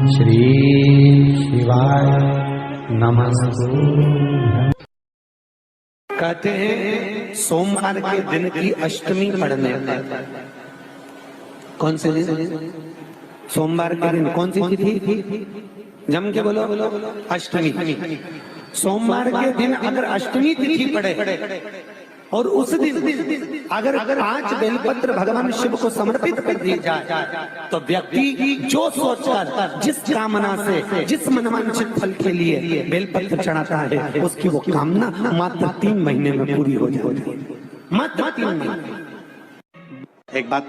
श्री शिवाय नमस्तुभ्यं। कहते हैं सोमवार के दिन की अष्टमी पढ़ने पर, कौन से दिन? सोमवार के दिन कौन सी तिथि? जम के बोलो, अष्टमी। सोमवार के दिन अगर अष्टमी तिथि पड़े और उस दिन अगर 5 बेलपत्र भगवान शिव को समर्पित कर दी जाए तो व्यक्ति जो सोचकर, जिस कामना से, जिस मनवांछित फल के लिए बेलपत्र चढ़ाता है, उसकी वो कामना मात्र 3 महीने में पूरी हो जाती है। मात्र 3 महीने। एक बात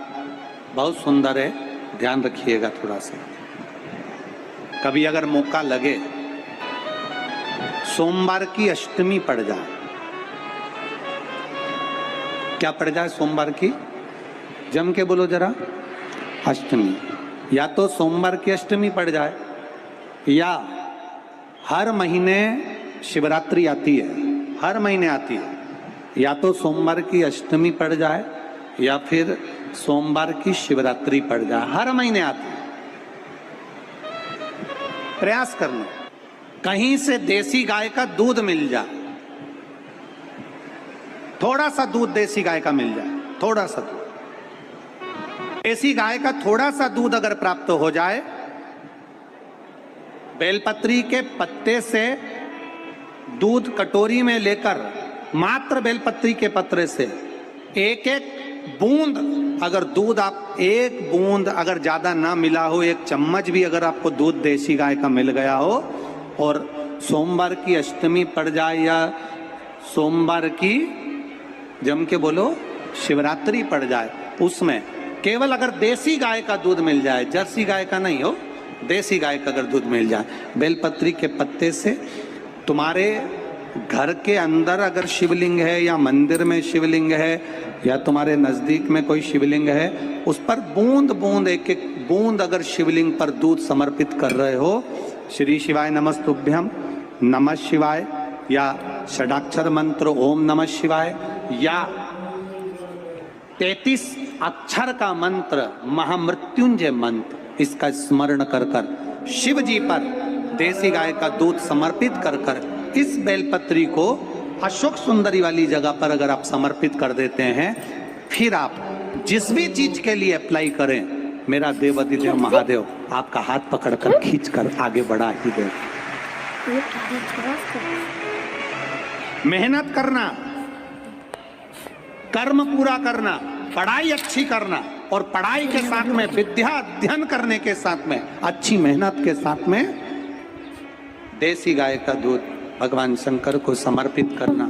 बहुत सुंदर है, ध्यान रखिएगा थोड़ा सा। कभी अगर मौका लगे, सोमवार की अष्टमी पड़ जाए, क्या पड़ जाए? सोमवार की, जम के बोलो जरा, अष्टमी। या तो सोमवार की अष्टमी पड़ जाए, या हर महीने शिवरात्रि आती है, हर महीने आती है, या तो सोमवार की अष्टमी पड़ जाए या फिर सोमवार की शिवरात्रि पड़ जाए, हर महीने आती है। प्रयास करना कहीं से देसी गाय का दूध मिल जाए, थोड़ा सा दूध देसी गाय का मिल जाए, थोड़ा सा दूध देसी गाय का, थोड़ा सा दूध अगर प्राप्त हो जाए, बेलपत्री के पत्ते से दूध कटोरी में लेकर, मात्र बेलपत्री के पत्रे से एक बूंद अगर दूध, आप 1 बूंद अगर ज्यादा ना मिला हो, 1 चम्मच भी अगर आपको दूध देसी गाय का मिल गया हो, और सोमवार की अष्टमी पड़ जाए या सोमवार की, जम के बोलो, शिवरात्रि पड़ जाए, उसमें केवल अगर देसी गाय का दूध मिल जाए, जर्सी गाय का नहीं हो, देसी गाय का अगर दूध मिल जाए, बेलपत्री के पत्ते से, तुम्हारे घर के अंदर अगर शिवलिंग है या मंदिर में शिवलिंग है या तुम्हारे नजदीक में कोई शिवलिंग है, उस पर बूंद बूंद, एक बूंद अगर शिवलिंग पर दूध समर्पित कर रहे हो, श्री शिवाय नमस्तुभ्यं, नमः शिवाय, या षडाक्षर मंत्र ओम नमः शिवाय, या 33 अक्षर का मंत्र महामृत्युंजय मंत्र, इसका स्मरण कर कर शिव जी पर देसी गाय का दूध समर्पित कर कर इस बेलपत्री को अशोक सुंदरी वाली जगह पर अगर आप समर्पित कर देते हैं, फिर आप जिस भी चीज के लिए अप्लाई करें, मेरा देवाधिदेव महादेव आपका हाथ पकड़कर खींचकर आगे बढ़ा ही दे। मेहनत करना, कर्म पूरा करना, पढ़ाई अच्छी करना, और पढ़ाई के साथ में विद्या अध्ययन करने के साथ में, अच्छी मेहनत के साथ में देसी गाय का दूध भगवान शंकर को समर्पित करना,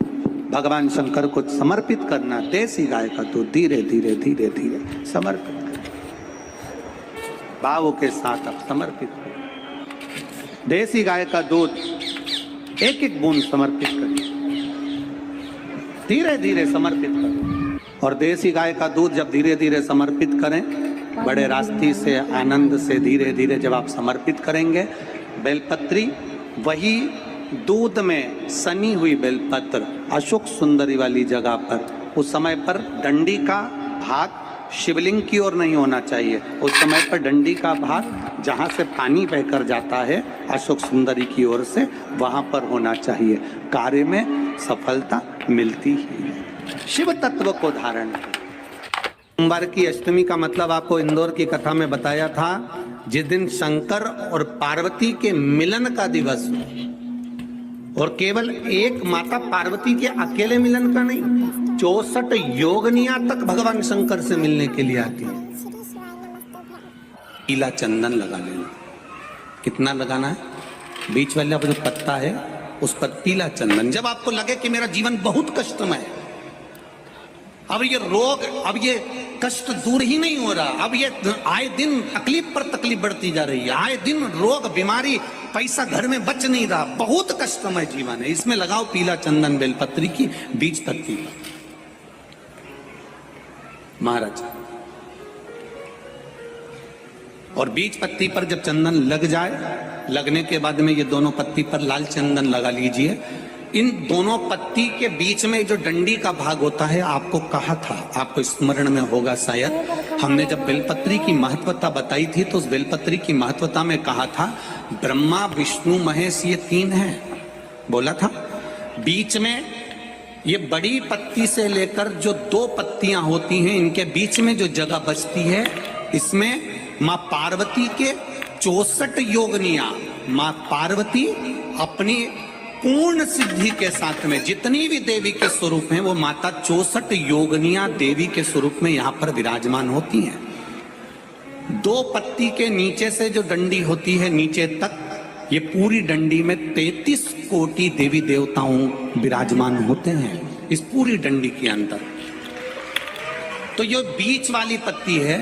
भगवान शंकर को समर्पित करना, देसी गाय का दूध धीरे धीरे धीरे धीरे समर्पित करना, भावों के साथ आप समर्पित करें। देसी गाय का दूध 1-1 बूंद समर्पित करें, धीरे धीरे समर्पित करें। और देसी गाय का दूध जब धीरे धीरे समर्पित करें, बड़े रास्ते से, आनंद से धीरे धीरे जब आप समर्पित करेंगे, बेलपत्री, वही दूध में सनी हुई बेलपत्र अशोक सुंदरी वाली जगह पर, उस समय पर डंडी का भाग शिवलिंग की ओर नहीं होना चाहिए, उस समय पर डंडी का भाग जहां से पानी बहकर जाता है अशोक सुंदरी की ओर से, वहां पर होना चाहिए। कार्य में सफलता मिलती ही है। शिव तत्व को धारण करें। सोमवार की अष्टमी का मतलब आपको इंदौर की कथा में बताया था, जिस दिन शंकर और पार्वती के मिलन का दिवस हो, और केवल एक माता पार्वती के अकेले मिलन का नहीं, 64 योगनिया तक भगवान शंकर से मिलने के लिए आती है। पीला चंदन लगा लेना। कितना लगाना है? बीच वाला जो पत्ता है उस पर पीला चंदन। जब आपको लगे कि मेरा जीवन बहुत कष्टमय है, अब ये रोग, अब ये कष्ट दूर ही नहीं हो रहा, अब ये आए दिन तकलीफ पर तकलीफ बढ़ती जा रही है, आए दिन रोग, बीमारी, पैसा घर में बच नहीं रहा, बहुत कष्टमय जीवन है, इसमें लगाओ पीला चंदन बेलपत्री की बीज पत्ती महाराज। और बीज पत्ती पर जब चंदन लग जाए, लगने के बाद में ये दोनों पत्ती पर लाल चंदन लगा लीजिए। इन दोनों पत्ती के बीच में जो डंडी का भाग होता है, आपको कहा था, आपको स्मरण में होगा शायद, हमने जब बेलपत्री की महत्वता बताई थी तो उस बेलपत्री की महत्वता में कहा था ब्रह्मा विष्णु महेश ये तीन हैं, बोला था। बीच में ये बड़ी पत्ती से लेकर जो दो पत्तियां होती हैं, इनके बीच में जो जगह बचती है, इसमें मां पार्वती के 64 योगनियां, मां पार्वती अपनी पूर्ण सिद्धि के साथ में जितनी भी देवी के स्वरूप हैं, वो माता 64 योगनियां देवी के स्वरूप में यहां पर विराजमान होती हैं। दो पत्ती के नीचे से जो डंडी होती है नीचे तक, ये पूरी डंडी में 33 कोटि देवी देवताओं विराजमान होते हैं इस पूरी डंडी के अंदर। तो ये बीच वाली पत्ती है,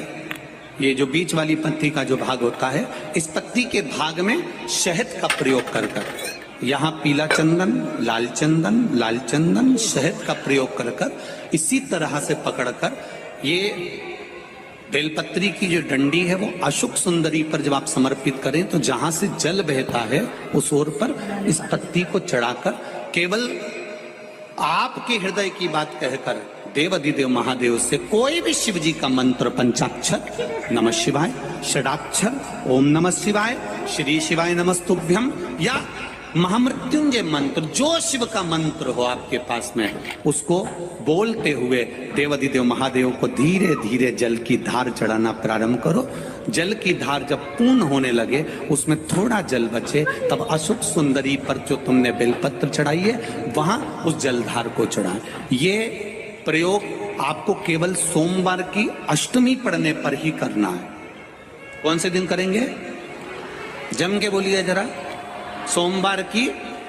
ये जो बीच वाली पत्ती का जो भाग होता है, इस पत्ती के भाग में शहद का प्रयोग कर कर, यहाँ पीला चंदन, लाल चंदन, शहद का प्रयोग कर कर, इसी तरह से पकड़कर ये बेलपत्री की जो डंडी है वो अशुक सुंदरी पर जब आप समर्पित करें तो जहां से जल बहता है उस ओर पर इस पत्ती को चढ़ाकर केवल आपके हृदय की बात कहकर देवाधिदेव महादेव से कोई भी शिव जी का मंत्र, पंचाक्षर नमः शिवाय, षडाक्षर ओम नमः शिवाय, श्री शिवाय नमस्तुभ्यम, या महामृत्युंजय मंत्र, जो शिव का मंत्र हो आपके पास में, उसको बोलते हुए देवाधिदेव महादेव को धीरे धीरे जल की धार चढ़ाना प्रारंभ करो। जल की धार जब पूर्ण होने लगे, उसमें थोड़ा जल बचे, तब अशुक सुंदरी पर जो तुमने बेलपत्र चढ़ाई है वहां उस जलधार को चढ़ाएं। ये प्रयोग आपको केवल सोमवार की अष्टमी पढ़ने पर ही करना है। कौन से दिन करेंगे? जम के बोलिए जरा। सोमवार की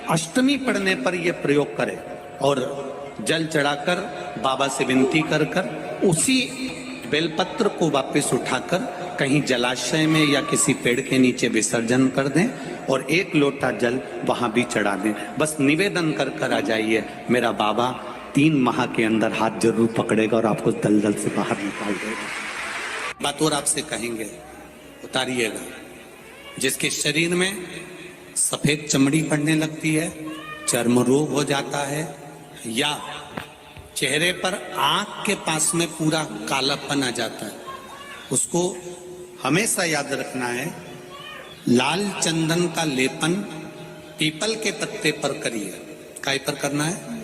अष्टमी पढ़ने पर यह प्रयोग करें और जल चढ़ाकर बाबा से विनती कर कर उसी बेलपत्र को वापस उठाकर कहीं जलाशय में या किसी पेड़ के नीचे विसर्जन कर दें और एक लोटा जल वहां भी चढ़ा दें। बस निवेदन कर कर आ जाइए, मेरा बाबा 3 माह के अंदर हाथ जरूर पकड़ेगा और आपको दलदल से बाहर निकाल देगा। बात और आपसे कहेंगे, उतारिएगा। जिसके शरीर में सफेद चमड़ी पड़ने लगती है, चर्म रोग हो जाता है, या चेहरे पर आंख के पास में पूरा कालापन आ जाता है, उसको हमेशा याद रखना है, लाल चंदन का लेपन पीपल के पत्ते पर करिए। काय पर करना है?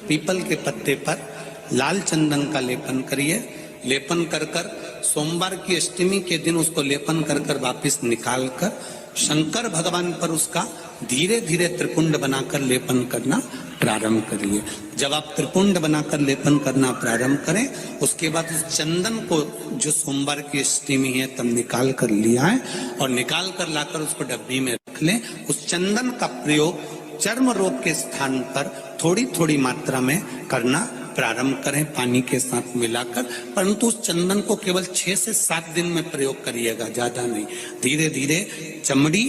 पीपल के पत्ते पर लाल चंदन का लेपन करिए। लेपन कर कर सोमवार की अष्टमी के दिन उसको लेपन कर कर वापिस निकाल कर शंकर भगवान पर उसका धीरे धीरे त्रिपुंड बनाकर लेपन करना प्रारंभ करिए। जब आप त्रिपुंड बनाकर लेपन करना प्रारंभ करें, उसके बाद उस चंदन को जो सोमवार की अष्टमी है तब निकाल कर लिया है और निकाल कर लाकर उसको डब्बी में रख लें। उस चंदन का प्रयोग चर्म रोग के स्थान पर थोड़ी थोड़ी मात्रा में करना प्रारंभ करें, पानी के साथ मिलाकर। परंतु उस चंदन को केवल 6 से 7 दिन में प्रयोग करिएगा, ज्यादा नहीं। धीरे धीरे चमड़ी,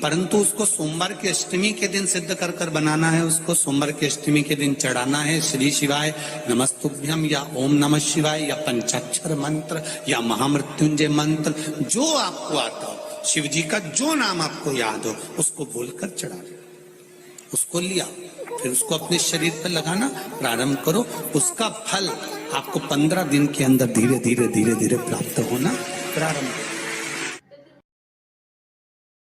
परंतु उसको सोमवार की अष्टमी के दिन सिद्ध कर कर बनाना है। उसको सोमवार की अष्टमी के दिन चढ़ाना है श्री शिवाय नमस्तुभ्यम या ओम नमः शिवाय या पंचाक्षर मंत्र या महामृत्युंजय मंत्र, जो आपको आता हो, शिव जी का जो नाम आपको याद हो उसको बोलकर चढ़ा दो। उसको लिया, फिर उसको अपने शरीर पर लगाना प्रारंभ करो। उसका फल आपको 15 दिन के अंदर धीरे धीरे धीरे धीरे प्राप्त होना प्रारंभ